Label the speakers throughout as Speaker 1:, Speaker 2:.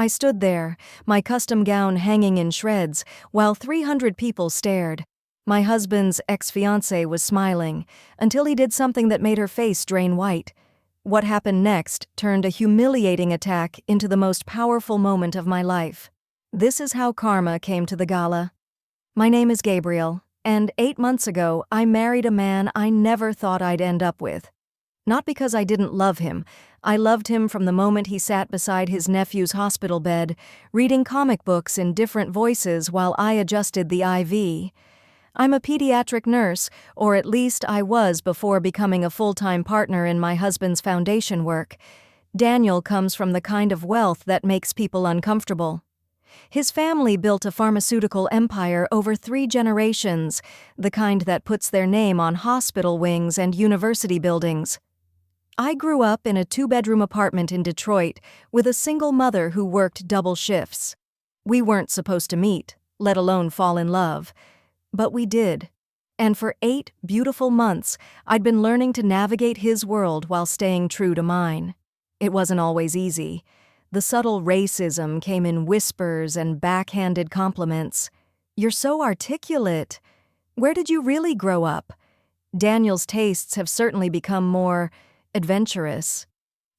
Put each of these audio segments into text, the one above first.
Speaker 1: I stood there, my custom gown hanging in shreds, while 300 people stared. My husband's ex-fiancée was smiling, until he did something that made her face drain white. What happened next turned a humiliating attack into the most powerful moment of my life. This is how karma came to the gala. My name is Gabriel, and 8 months ago I married a man I never thought I'd end up with. Not because I didn't love him. I loved him from the moment he sat beside his nephew's hospital bed, reading comic books in different voices while I adjusted the IV. I'm a pediatric nurse, or at least I was before becoming a full-time partner in my husband's foundation work. Daniel comes from the kind of wealth that makes people uncomfortable. His family built a pharmaceutical empire over 3 generations, the kind that puts their name on hospital wings and university buildings. I grew up in a 2-bedroom apartment in Detroit with a single mother who worked double shifts. We weren't supposed to meet, let alone fall in love. But we did. And for 8 beautiful months, I'd been learning to navigate his world while staying true to mine. It wasn't always easy. The subtle racism came in whispers and backhanded compliments. "You're so articulate. Where did you really grow up?" Daniel's tastes have certainly become more adventurous.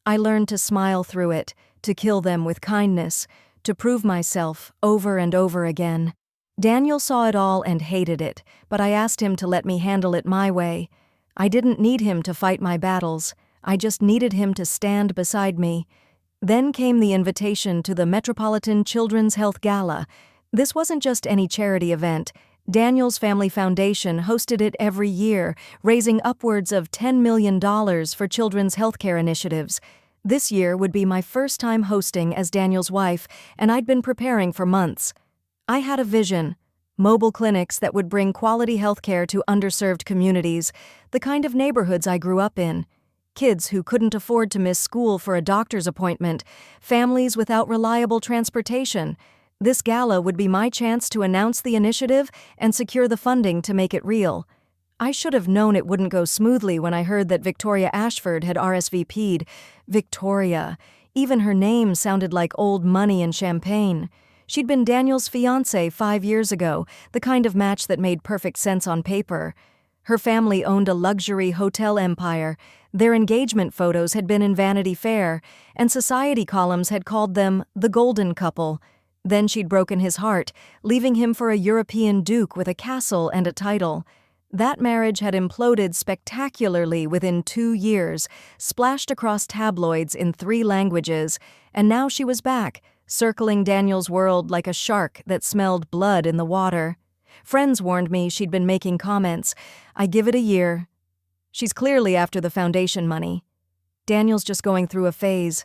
Speaker 1: I learned to smile through it, to kill them with kindness, to prove myself over and over again. Daniel saw it all and hated it, but I asked him to let me handle it my way. I didn't need him to fight my battles. I just needed him to stand beside me. Then came the invitation to the Metropolitan Children's Health Gala. This wasn't just any charity event. Daniel's Family Foundation hosted it every year, raising upwards of $10 million for children's healthcare initiatives. This year would be my first time hosting as Daniel's wife, and I'd been preparing for months. I had a vision: mobile clinics that would bring quality healthcare to underserved communities, the kind of neighborhoods I grew up in. Kids who couldn't afford to miss school for a doctor's appointment, families without reliable transportation. This gala would be my chance to announce the initiative and secure the funding to make it real. I should have known it wouldn't go smoothly when I heard that Victoria Ashford had RSVP'd. Victoria. Even her name sounded like old money and champagne. She'd been Daniel's fiancée 5 years ago, the kind of match that made perfect sense on paper. Her family owned a luxury hotel empire. Their engagement photos had been in Vanity Fair, and society columns had called them the golden couple. Then she'd broken his heart, leaving him for a European duke with a castle and a title. That marriage had imploded spectacularly within 2 years, splashed across tabloids in 3 languages, and now she was back, circling Daniel's world like a shark that smelled blood in the water. Friends warned me she'd been making comments. I give it a year. She's clearly after the foundation money. Daniel's just going through a phase.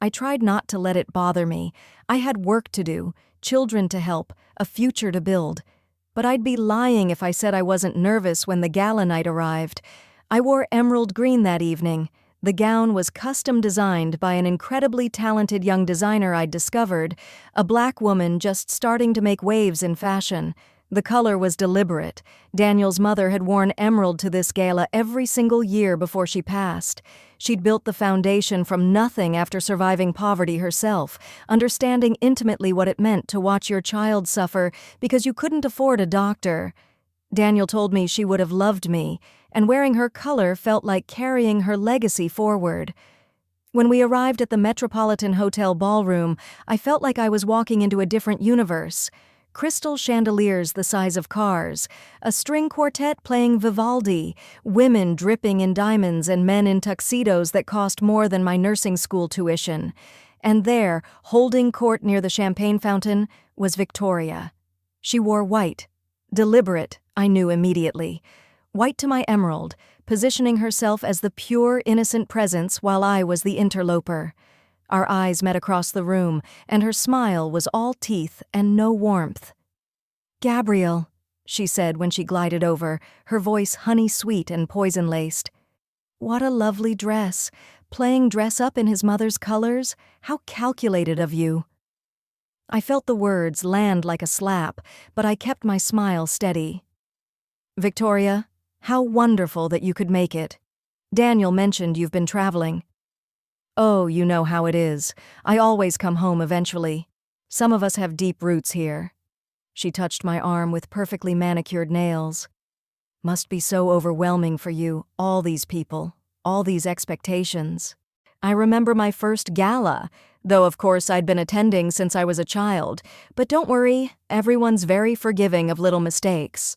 Speaker 1: I tried not to let it bother me. I had work to do, children to help, a future to build. But I'd be lying if I said I wasn't nervous when the gala night arrived. I wore emerald green that evening. The gown was custom designed by an incredibly talented young designer I'd discovered, a black woman just starting to make waves in fashion. The color was deliberate. Daniel's mother had worn emerald to this gala every single year before she passed. She'd built the foundation from nothing after surviving poverty herself, understanding intimately what it meant to watch your child suffer because you couldn't afford a doctor. Daniel told me she would have loved me, and wearing her color felt like carrying her legacy forward. When we arrived at the Metropolitan Hotel ballroom, I felt like I was walking into a different universe. Crystal chandeliers the size of cars, a string quartet playing Vivaldi, women dripping in diamonds and men in tuxedos that cost more than my nursing school tuition. And there, holding court near the champagne fountain, was Victoria. She wore white. Deliberate, I knew immediately. White to my emerald, positioning herself as the pure, innocent presence while I was the interloper. Our eyes met across the room, and her smile was all teeth and no warmth. "Gabriel," she said when she glided over, her voice honey-sweet and poison-laced. "What a lovely dress. Playing dress-up in his mother's colors? How calculated of you." I felt the words land like a slap, but I kept my smile steady. "Victoria, how wonderful that you could make it. Daniel mentioned you've been traveling." Oh, you know how it is. I always come home eventually. Some of us have deep roots here. She touched my arm with perfectly manicured nails. Must be so overwhelming for you, all these people, all these expectations. I remember my first gala, though of course I'd been attending since I was a child, but don't worry, everyone's very forgiving of little mistakes.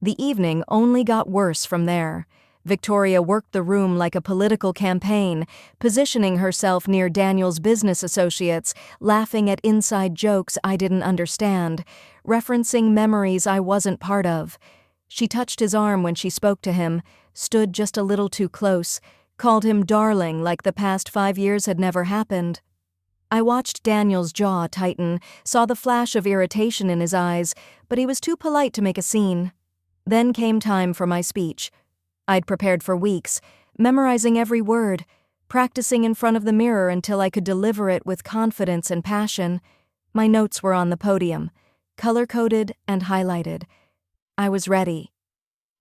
Speaker 1: The evening only got worse from there. Victoria worked the room like a political campaign, positioning herself near Daniel's business associates, laughing at inside jokes I didn't understand, referencing memories I wasn't part of. She touched his arm when she spoke to him, stood just a little too close, called him darling like the past 5 years had never happened. I watched Daniel's jaw tighten, saw the flash of irritation in his eyes, but he was too polite to make a scene. Then came time for my speech. I'd prepared for weeks, memorizing every word, practicing in front of the mirror until I could deliver it with confidence and passion. My notes were on the podium, color-coded and highlighted. I was ready.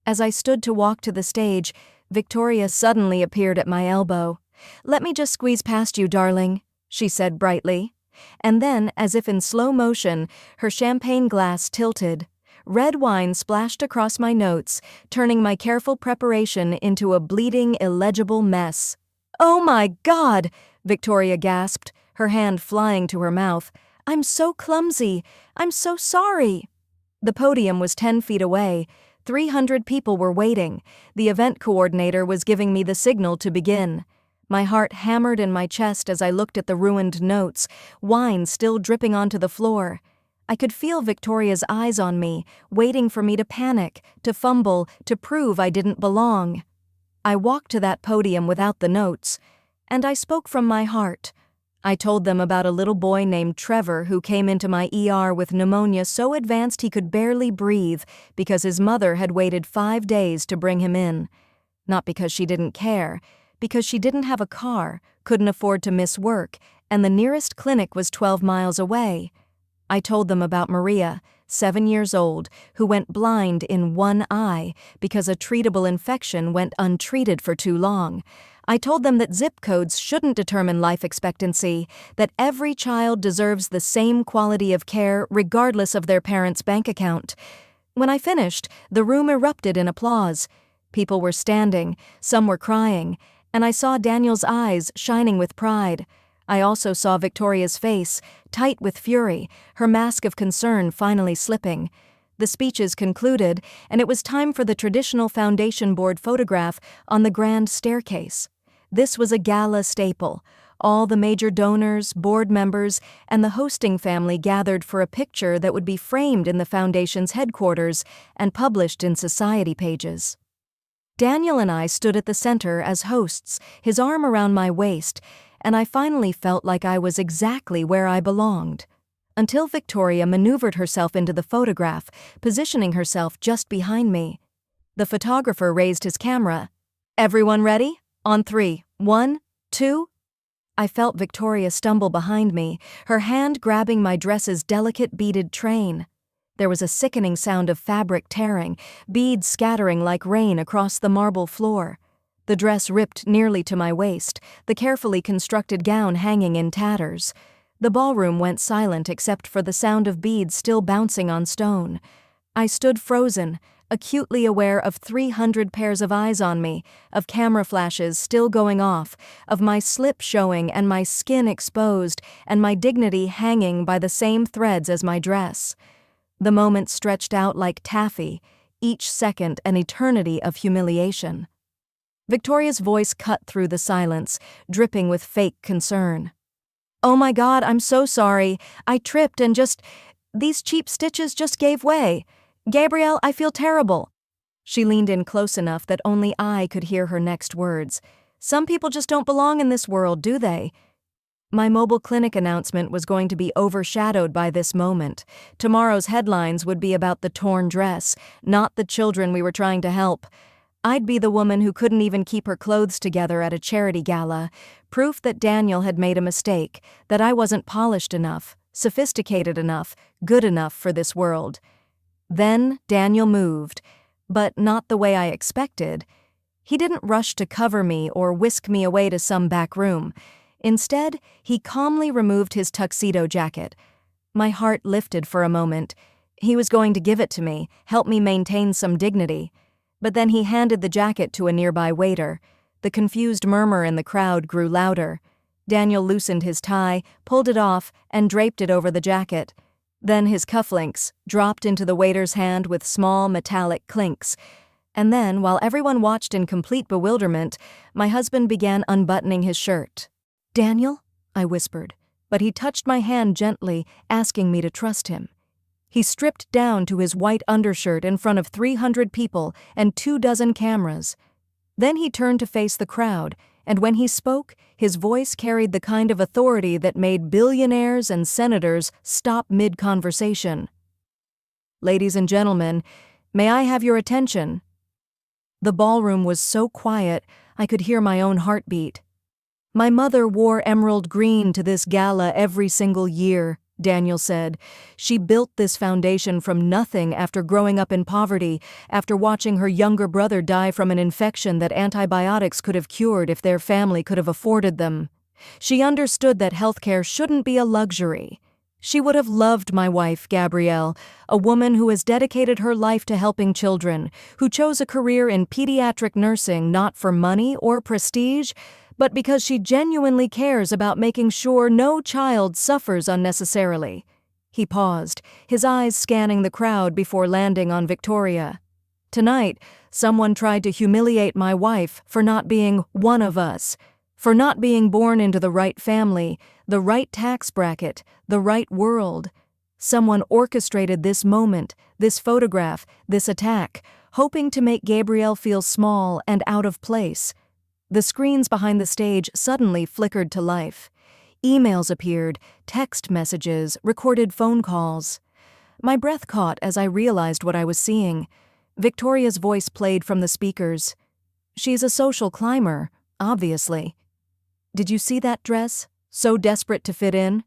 Speaker 1: As I stood to walk to the stage, Victoria suddenly appeared at my elbow. "Let me just squeeze past you, darling," she said brightly. And then, as if in slow motion, her champagne glass tilted. Red wine splashed across my notes, turning my careful preparation into a bleeding, illegible mess. "Oh my God!" Victoria gasped, her hand flying to her mouth. "I'm so clumsy. I'm so sorry." The podium was 10 feet away. 300 people were waiting. The event coordinator was giving me the signal to begin. My heart hammered in my chest as I looked at the ruined notes, wine still dripping onto the floor. I could feel Victoria's eyes on me, waiting for me to panic, to fumble, to prove I didn't belong. I walked to that podium without the notes, and I spoke from my heart. I told them about a little boy named Trevor who came into my ER with pneumonia so advanced he could barely breathe because his mother had waited 5 days to bring him in. Not because she didn't care, because she didn't have a car, couldn't afford to miss work, and the nearest clinic was 12 miles away. I told them about Maria, 7 years old, who went blind in one eye because a treatable infection went untreated for too long. I told them that zip codes shouldn't determine life expectancy, that every child deserves the same quality of care regardless of their parents' bank account. When I finished, the room erupted in applause. People were standing, some were crying, and I saw Daniel's eyes shining with pride. I also saw Victoria's face, tight with fury, her mask of concern finally slipping. The speeches concluded, and it was time for the traditional foundation board photograph on the grand staircase. This was a gala staple. All the major donors, board members, and the hosting family gathered for a picture that would be framed in the foundation's headquarters and published in society pages. Daniel and I stood at the center as hosts, his arm around my waist, and I finally felt like I was exactly where I belonged. Until Victoria maneuvered herself into the photograph, positioning herself just behind me. The photographer raised his camera. "Everyone ready? On 3. 1, 2. I felt Victoria stumble behind me, her hand grabbing my dress's delicate beaded train. There was a sickening sound of fabric tearing, beads scattering like rain across the marble floor. The dress ripped nearly to my waist, the carefully constructed gown hanging in tatters. The ballroom went silent except for the sound of beads still bouncing on stone. I stood frozen, acutely aware of 300 pairs of eyes on me, of camera flashes still going off, of my slip showing and my skin exposed and my dignity hanging by the same threads as my dress. The moment stretched out like taffy, each second an eternity of humiliation. Victoria's voice cut through the silence, dripping with fake concern. "Oh my God, I'm so sorry. I tripped and these cheap stitches just gave way. Gabrielle, I feel terrible." She leaned in close enough that only I could hear her next words. "Some people just don't belong in this world, do they?" My mobile clinic announcement was going to be overshadowed by this moment. Tomorrow's headlines would be about the torn dress, not the children we were trying to help. I'd be the woman who couldn't even keep her clothes together at a charity gala, proof that Daniel had made a mistake, that I wasn't polished enough, sophisticated enough, good enough for this world. Then Daniel moved, but not the way I expected. He didn't rush to cover me or whisk me away to some back room. Instead, he calmly removed his tuxedo jacket. My heart lifted for a moment. He was going to give it to me, help me maintain some dignity. But then he handed the jacket to a nearby waiter. The confused murmur in the crowd grew louder. Daniel loosened his tie, pulled it off, and draped it over the jacket. Then his cufflinks dropped into the waiter's hand with small metallic clinks. And then, while everyone watched in complete bewilderment, my husband began unbuttoning his shirt. "Daniel?" I whispered, but he touched my hand gently, asking me to trust him. He stripped down to his white undershirt in front of 300 people and 24 cameras. Then he turned to face the crowd, and when he spoke, his voice carried the kind of authority that made billionaires and senators stop mid-conversation. "Ladies and gentlemen, may I have your attention?" The ballroom was so quiet, I could hear my own heartbeat. "My mother wore emerald green to this gala every single year," Daniel said. "She built this foundation from nothing after growing up in poverty, after watching her younger brother die from an infection that antibiotics could have cured if their family could have afforded them. She understood that healthcare shouldn't be a luxury. She would have loved my wife, Gabrielle, a woman who has dedicated her life to helping children, who chose a career in pediatric nursing not for money or prestige, but because she genuinely cares about making sure no child suffers unnecessarily." He paused, his eyes scanning the crowd before landing on Victoria. "Tonight, someone tried to humiliate my wife for not being one of us, for not being born into the right family, the right tax bracket, the right world. Someone orchestrated this moment, this photograph, this attack, hoping to make Gabrielle feel small and out of place." The screens behind the stage suddenly flickered to life. Emails appeared, text messages, recorded phone calls. My breath caught as I realized what I was seeing. Victoria's voice played from the speakers. "She's a social climber, obviously. Did you see that dress? So desperate to fit in?"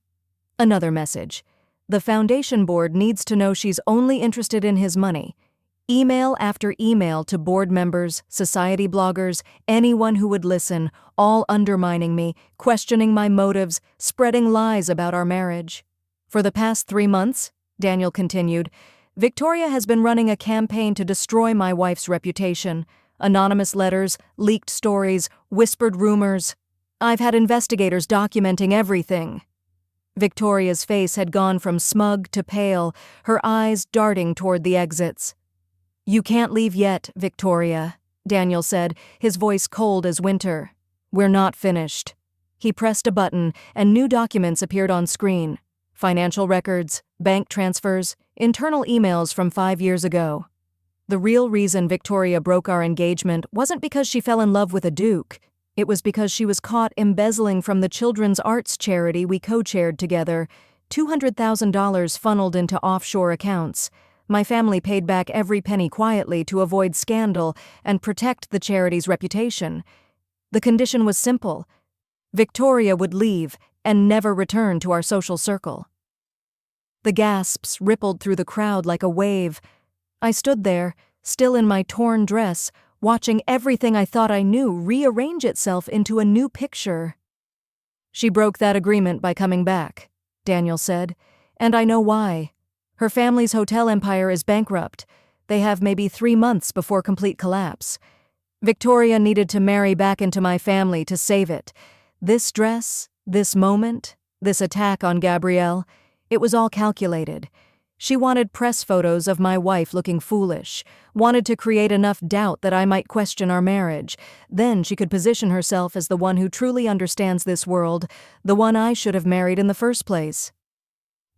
Speaker 1: Another message. "The foundation board needs to know she's only interested in his money." Email after email to board members, society bloggers, anyone who would listen, all undermining me, questioning my motives, spreading lies about our marriage. "For the past 3 months," Daniel continued, "Victoria has been running a campaign to destroy my wife's reputation. Anonymous letters, leaked stories, whispered rumors. I've had investigators documenting everything." Victoria's face had gone from smug to pale, her eyes darting toward the exits. "You can't leave yet, Victoria," Daniel said, his voice cold as winter. "We're not finished." He pressed a button, and new documents appeared on screen. Financial records, bank transfers, internal emails from 5 years ago. The real reason Victoria broke our engagement wasn't because she fell in love with a duke. It was because she was caught embezzling from the children's arts charity we co-chaired together, $200,000 funneled into offshore accounts. My family paid back every penny quietly to avoid scandal and protect the charity's reputation. The condition was simple. Victoria would leave and never return to our social circle. The gasps rippled through the crowd like a wave. I stood there, still in my torn dress, watching everything I thought I knew rearrange itself into a new picture. "She broke that agreement by coming back," Daniel said, "and I know why. Her family's hotel empire is bankrupt. They have maybe 3 months before complete collapse. Victoria needed to marry back into my family to save it. This dress, this moment, this attack on Gabrielle, it was all calculated. She wanted press photos of my wife looking foolish, wanted to create enough doubt that I might question our marriage. Then she could position herself as the one who truly understands this world, the one I should have married in the first place."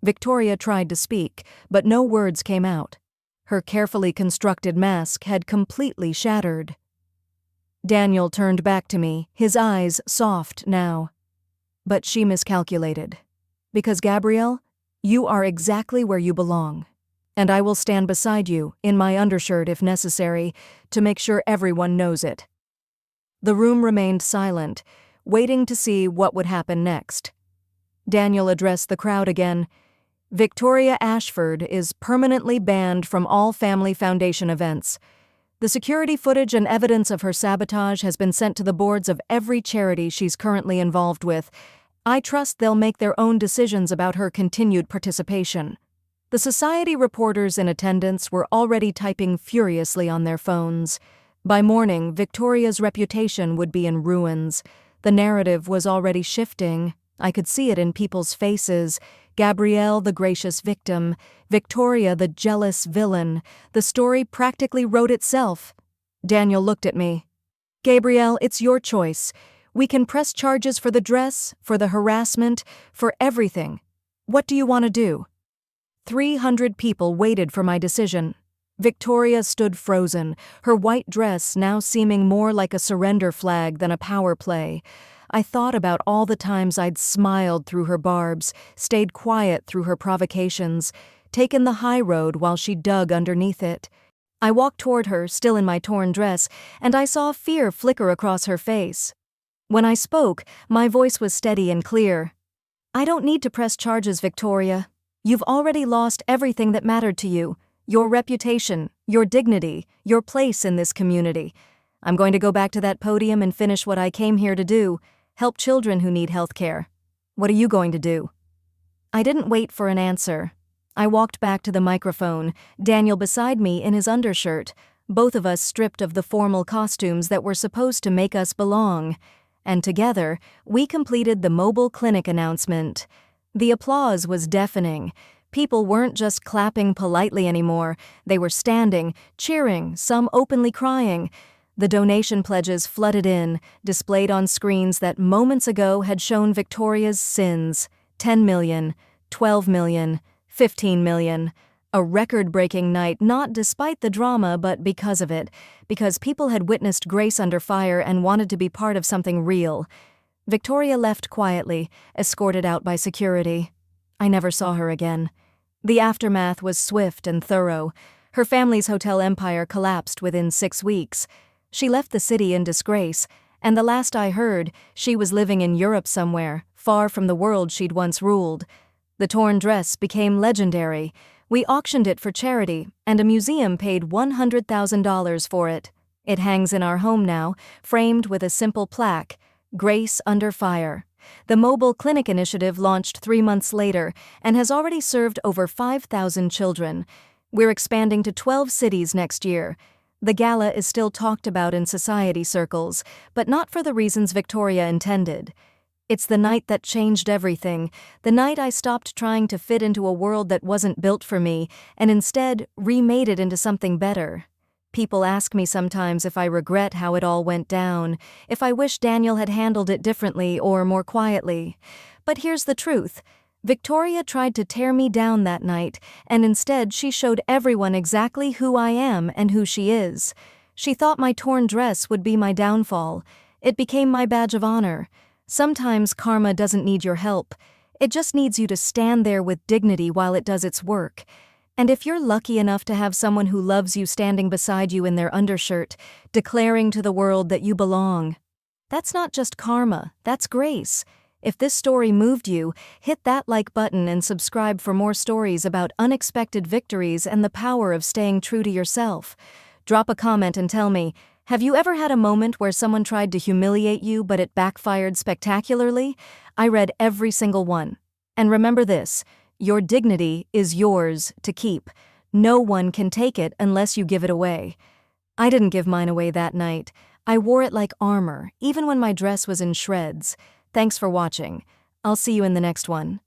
Speaker 1: Victoria tried to speak, but no words came out. Her carefully constructed mask had completely shattered. Daniel turned back to me, his eyes soft now. "But she miscalculated. Because, Gabrielle, you are exactly where you belong. And I will stand beside you, in my undershirt if necessary, to make sure everyone knows it." The room remained silent, waiting to see what would happen next. Daniel addressed the crowd again. "Victoria Ashford is permanently banned from all family foundation events. The security footage and evidence of her sabotage has been sent to the boards of every charity she's currently involved with. I trust they'll make their own decisions about her continued participation. The society reporters in attendance were already typing furiously on their phones. By morning, Victoria's reputation would be in ruins. The narrative was already shifting. I could see it in people's faces. Gabrielle, the gracious victim. Victoria, the jealous villain. The story practically wrote itself. Daniel looked at me. Gabrielle, it's your choice. We can press charges for the dress, for the harassment, for everything. What do you want to do? 300 people waited for my decision. Victoria stood frozen, her white dress now seeming more like a surrender flag than a power play. I thought about all the times I'd smiled through her barbs, stayed quiet through her provocations, taken the high road while she dug underneath it. I walked toward her, still in my torn dress, and I saw fear flicker across her face. When I spoke, my voice was steady and clear. I don't need to press charges, Victoria. You've already lost everything that mattered to you. Your reputation, your dignity, your place in this community. I'm going to go back to that podium and finish what I came here to do, help children who need health care. What are you going to do? I didn't wait for an answer. I walked back to the microphone, Daniel beside me in his undershirt, both of us stripped of the formal costumes that were supposed to make us belong. And together, we completed the mobile clinic announcement. The applause was deafening. People weren't just clapping politely anymore. They were standing, cheering, some openly crying. The donation pledges flooded in, displayed on screens that moments ago had shown Victoria's sins. 10 million, 12 million, 15 million. A record-breaking night, not despite the drama, but because of it. Because people had witnessed Grace under fire and wanted to be part of something real. Victoria left quietly, escorted out by security. I never saw her again. The aftermath was swift and thorough. Her family's hotel empire collapsed within 6 weeks. She left the city in disgrace, and the last I heard, she was living in Europe somewhere, far from the world she'd once ruled. The torn dress became legendary. We auctioned it for charity, and a museum paid $100,000 for it. It hangs in our home now, framed with a simple plaque, Grace Under Fire. The mobile clinic initiative launched 3 months later and has already served over 5,000 children. We're expanding to 12 cities next year. The gala is still talked about in society circles, but not for the reasons Victoria intended. It's the night that changed everything, the night I stopped trying to fit into a world that wasn't built for me and instead remade it into something better. People ask me sometimes if I regret how it all went down, if I wish Daniel had handled it differently or more quietly. But here's the truth. Victoria tried to tear me down that night, and instead she showed everyone exactly who I am and who she is. She thought my torn dress would be my downfall. It became my badge of honor. Sometimes karma doesn't need your help. It just needs you to stand there with dignity while it does its work. And if you're lucky enough to have someone who loves you standing beside you in their undershirt, declaring to the world that you belong, that's not just karma, that's grace. If this story moved you, hit that like button and subscribe for more stories about unexpected victories and the power of staying true to yourself. Drop a comment and tell me, have you ever had a moment where someone tried to humiliate you but it backfired spectacularly? I read every single one. And remember this, your dignity is yours to keep. No one can take it unless you give it away. I didn't give mine away that night. I wore it like armor, even when my dress was in shreds. Thanks for watching. I'll see you in the next one.